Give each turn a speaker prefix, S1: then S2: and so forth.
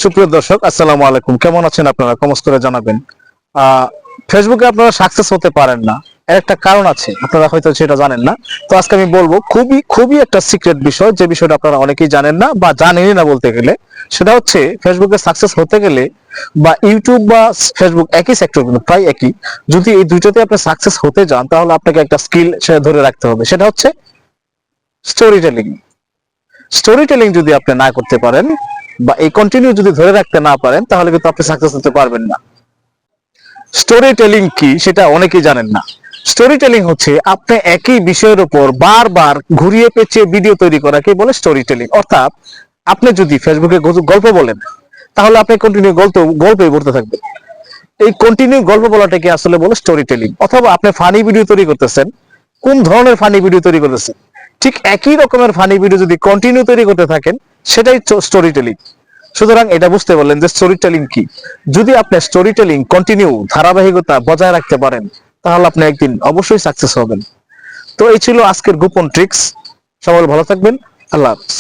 S1: সুপ্রিয় দর্শক, আসসালামু আলাইকুম। কেমন আছেন আপনারা? কমেন্টস করে জানাবেন। ফেসবুকে আপনারা সাকসেস হতে পারেন না, এর একটা কারণ আছে, আপনারা হয়তো সেটা জানেন না। তো আজকে আমি বলবো খুবই খুবই একটা সিক্রেট বিষয়, যে বিষয়টা আপনারা অনেকেই জানেন না বা জানেনই না বলতে গেলে। সেটা হচ্ছে ফেসবুকে সাকসেস হতে গেলে, বা ইউটিউব বা ফেসবুক একই সেক্টর, কিন্তু প্রায় একই। যদি এই দুইটাতে আপনি সাকসেস হতে যান, তাহলে আপনাকে একটা স্কিল ধরে রাখতে হবে, সেটা হচ্ছে স্টোরি টেলিং। স্টোরি টেলিং যদি আপনি না করতে পারেন, বা এই কন্টিনিউ যদি ধরে রাখতে না পারেন, তাহলে কিন্তু আপনি সাকসেস হতে পারবেন না। স্টোরি টেলিং কি সেটা অনেকেই জানেন না। স্টোরি টেলিং হচ্ছে আপনি একই বিষয়ের উপর বারবার ঘুরিয়ে পেঁচিয়ে ভিডিও তৈরি করাকে বলে স্টোরি টেলিং। অর্থাৎ আপনি যদি ফেসবুকে গল্প বলেন, তাহলে আপনি কন্টিনিউ গল্পই বলতে থাকবেন। এই কন্টিনিউ গল্প বলাটাকে আসলে বলে স্টোরি টেলিং। অথবা আপনি ফানি ভিডিও তৈরি করতেছেন, কোন ধরনের ফানি ভিডিও তৈরি করতেছেন, ঠিক একই রকমের ফানি ভিডিও যদি কন্টিনিউ তৈরি করতে থাকেন, সেটাই স্টোরি টেলিং। সুতরাং এটা বুঝতে পারলেন যে স্টোরি টেলিং কি। যদি আপনি স্টোরি টেলিং কন্টিনিউ ধারাবাহিকতা বজায় রাখতে পারেন, তাহলে আপনি একদিন অবশ্যই সাকসেস হবেন। তো এই ছিল আজকের গোপন ট্রিক্স। সবাই ভালো থাকবেন। আল্লাহ হাফেজ।